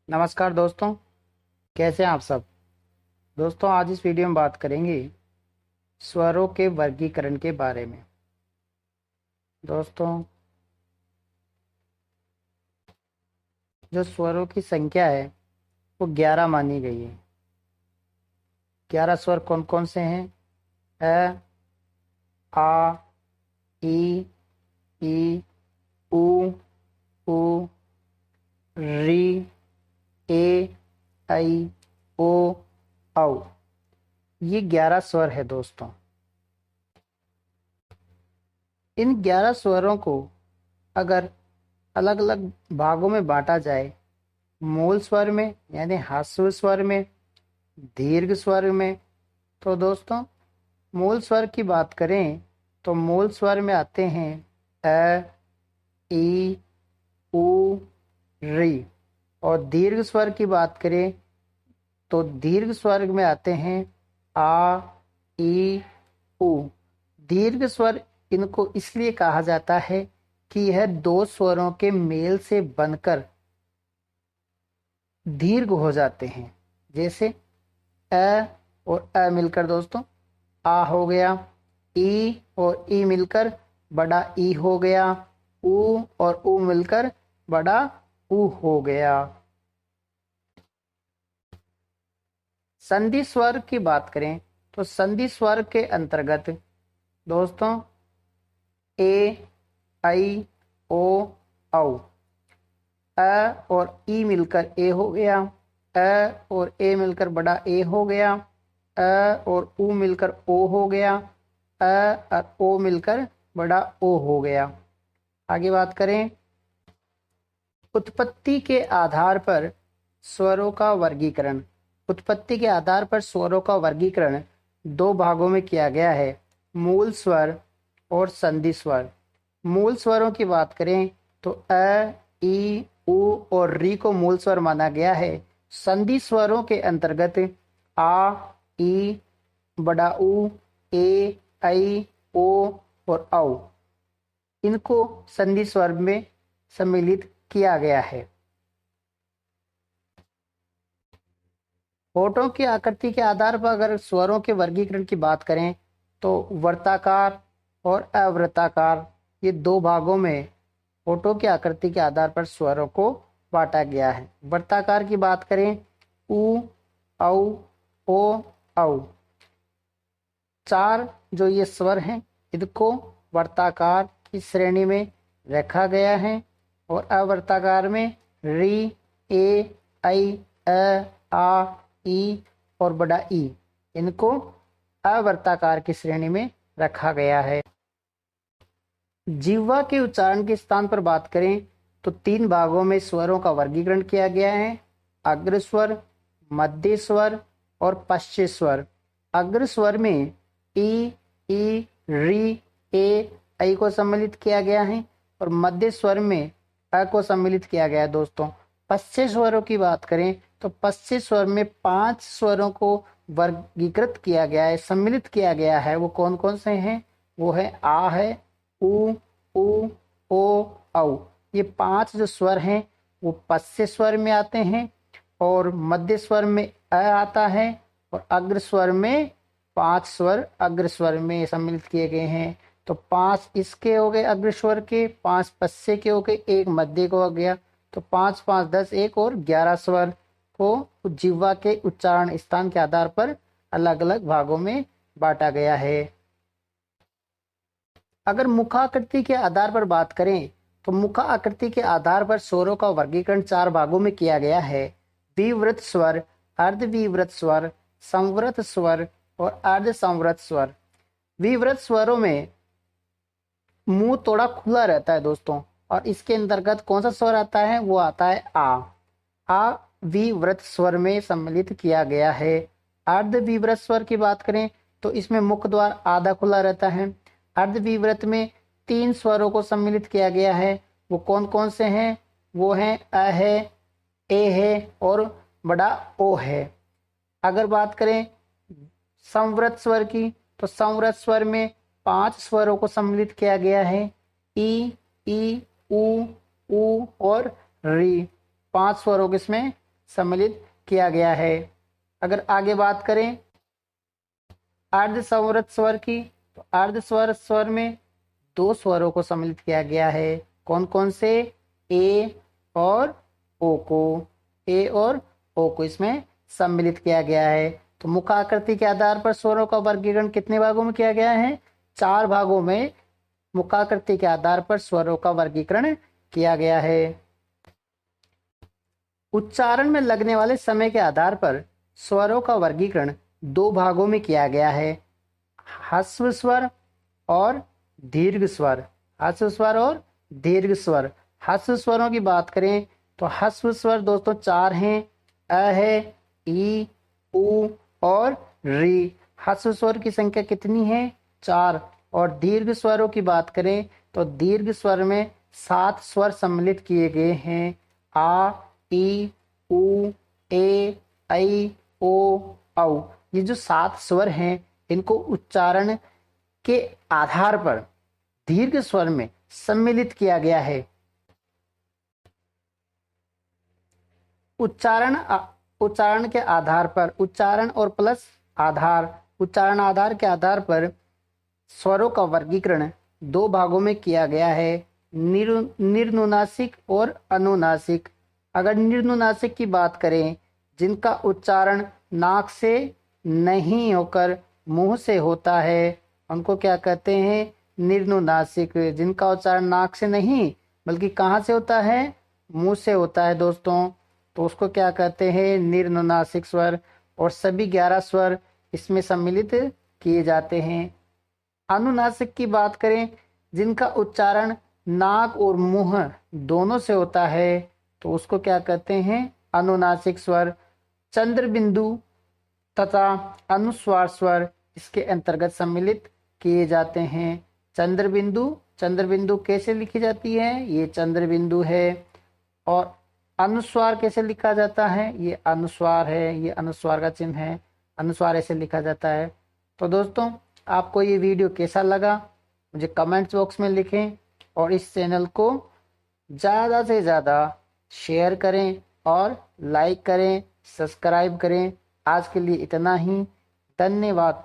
नमस्कार दोस्तों, कैसे हैं आप सब। दोस्तों, आज इस वीडियो में बात करेंगे स्वरों के वर्गीकरण के बारे में। दोस्तों, जो स्वरों की संख्या है वो 11 मानी गई है। 11 स्वर कौन कौन से हैं? अ, आ, ई, ई, उ, ऊ, री, ए, ऐ, ओ, औ। ये 11 स्वर है दोस्तों। इन 11 स्वरों को अगर अलग अलग भागों में बांटा जाए, मूल स्वर में यानी ह्रस्व स्वर में, दीर्घ स्वर में, तो दोस्तों मूल स्वर की बात करें तो मूल स्वर में आते हैं अ, ई, उ, री। और दीर्घ स्वर की बात करें तो दीर्घ स्वर में आते हैं आ, ई, उ। दीर्घ स्वर इनको इसलिए कहा जाता है कि यह दो स्वरों के मेल से बनकर दीर्घ हो जाते हैं। जैसे अ और अ मिलकर दोस्तों आ हो गया, ई और ई मिलकर बड़ा ई हो गया, उ और उ मिलकर बड़ा उ हो गया। संधि स्वर की बात करें तो संधि स्वर के अंतर्गत दोस्तों ए, ऐ, ओ, औ। अ और ई मिलकर ए हो गया, अ और ए मिलकर बड़ा ए हो गया, अ और उ मिलकर ओ हो गया, अ और ओ मिलकर बड़ा ओ हो गया। आगे बात करें, उत्पत्ति के आधार पर स्वरों का वर्गीकरण। उत्पत्ति के आधार पर स्वरों का वर्गीकरण दो भागों में किया गया है, मूल स्वर और संधि स्वर। मूल स्वरों की बात करें तो अ, ई, उ और री को मूल स्वर माना गया है। संधि स्वरों के अंतर्गत आ, ई, बड़ा उ, ए, ऐ, ओ और औ, इनको संधि स्वर में सम्मिलित किया गया है। होठों की आकृति के आधार पर अगर स्वरों के वर्गीकरण की बात करें तो वर्ताकार और अवृत्ताकार, ये दो भागों में होठों की आकृति के आधार पर स्वरों को बांटा गया है। वर्ताकार की बात करें उ, औ, ओ, औ। चार जो ये स्वर हैं इनको वर्ताकार की श्रेणी में रखा गया है और अवर्ताकार में री, ए, ऐ, आ, ई और बड़ा ई, इनको अवर्ताकार की श्रेणी में रखा गया है। जिह्वा के उच्चारण के स्थान पर बात करें तो तीन भागों में स्वरों का वर्गीकरण किया गया है, अग्र स्वर, मध्य स्वर और पश्च स्वर। अग्र स्वर में ई, री, ए, ऐ को सम्मिलित किया गया है और मध्य स्वर में अ को सम्मिलित किया गया है। दोस्तों, पश्च स्वरों की बात करें तो पश्च स्वर में 5 स्वरों को वर्गीकृत किया गया है, सम्मिलित किया गया है। वो कौन कौन से हैं? वो है आ है, उ, ओ, औ। ये 5 जो स्वर हैं वो पश्च स्वर में आते हैं और मध्य स्वर में अ आता है और अग्र स्वर में 5 स्वर अग्र स्वर में सम्मिलित किए गए हैं। तो 5 इसके हो गए अग्र स्वर के, 5 पश्च के हो गए, एक मध्य को हो गया। तो 5 5 10, एक और 11 स्वर को जिह्वा के उच्चारण स्थान के आधार पर अलग अलग भागों में बांटा गया है। अगर मुखाकृति के आधार पर बात करें तो मुख आकृति के आधार पर स्वरों का वर्गीकरण 4 भागों में किया गया है, विवृत स्वर, अर्धविवृत स्वर, संवृत स्वर और अर्ध संवृत स्वर। विवृत स्वरों में मुंह थोड़ा खुला रहता है दोस्तों, और इसके अंतर्गत कौन सा स्वर आता है? वो आता है आ विवृत स्वर में सम्मिलित किया गया है। अर्धविवृत स्वर की बात करें तो इसमें मुख द्वार आधा खुला रहता है। अर्धविवृत में 3 स्वरों को सम्मिलित किया गया है। वो कौन कौन से हैं? वो हैं अ है, ए है और बड़ा ओ है। अगर बात करें संवृत स्वर की तो संवृत स्वर में 5 स्वरों को सम्मिलित किया गया है, ई, उ और री। 5 स्वरों को इसमें सम्मिलित किया गया है। अगर आगे बात करें अर्धस्वरत स्वर की, तो अर्धस्वरत स्वर में 2 स्वरों को सम्मिलित किया गया है। कौन कौन से? ए और ओ को, ए और ओ को इसमें सम्मिलित किया गया है। तो मुखाकृति के आधार पर स्वरों का वर्गीकरण कितने भागों में किया गया है? 4 भागों में मुखाकृति के आधार पर स्वरों का वर्गीकरण किया गया है। उच्चारण में लगने वाले समय के आधार पर स्वरों का वर्गीकरण 2 भागों में किया गया है, ह्रस्व स्वर और दीर्घ स्वर। ह्रस्व स्वर और दीर्घ स्वर। ह्रस्व स्वरों की बात करें तो ह्रस्व स्वर दोस्तों 4 हैं, अ है, ई, उ और री। ह्रस्व स्वर की संख्या कितनी है? 4। और दीर्घ स्वरों की बात करें तो दीर्घ स्वर में 7 स्वर सम्मिलित किए गए हैं, आ, ई, उ, ए, ऐ, ओ, औ। ये जो 7 स्वर हैं इनको उच्चारण के आधार पर दीर्घ स्वर में सम्मिलित किया गया है। उच्चारण के आधार पर, उच्चारण और प्लस आधार, उच्चारण आधार के आधार पर स्वरों का वर्गीकरण 2 भागों में किया गया है, निर्नुनासिक और अनुनासिक। अगर निर्नुनासिक की बात करें, जिनका उच्चारण नाक से नहीं होकर मुंह से होता है, उनको क्या कहते हैं? निर्नुनासिक। जिनका उच्चारण नाक से नहीं बल्कि कहाँ से होता है? मुंह से होता है दोस्तों, तो उसको क्या कहते हैं? निर्नुनासिक स्वर। और सभी 11 स्वर इसमें सम्मिलित किए जाते हैं। अनुनासिक की बात करें, जिनका उच्चारण नाक और मुंह दोनों से होता है, तो उसको क्या कहते हैं? अनुनासिक स्वर। चंद्र बिंदु तथा अनुस्वार स्वर इसके अंतर्गत सम्मिलित किए जाते हैं। चंद्र बिंदु कैसे लिखी जाती है? ये चंद्र बिंदु है। और अनुस्वार कैसे लिखा जाता है? ये अनुस्वार है, ये अनुस्वार का चिन्ह है, अनुस्वार ऐसे लिखा जाता है। तो दोस्तों, आपको ये वीडियो कैसा लगा मुझे कमेंट्स बॉक्स में लिखें और इस चैनल को ज़्यादा से ज़्यादा शेयर करें और लाइक करें, सब्सक्राइब करें। आज के लिए इतना ही। धन्यवाद।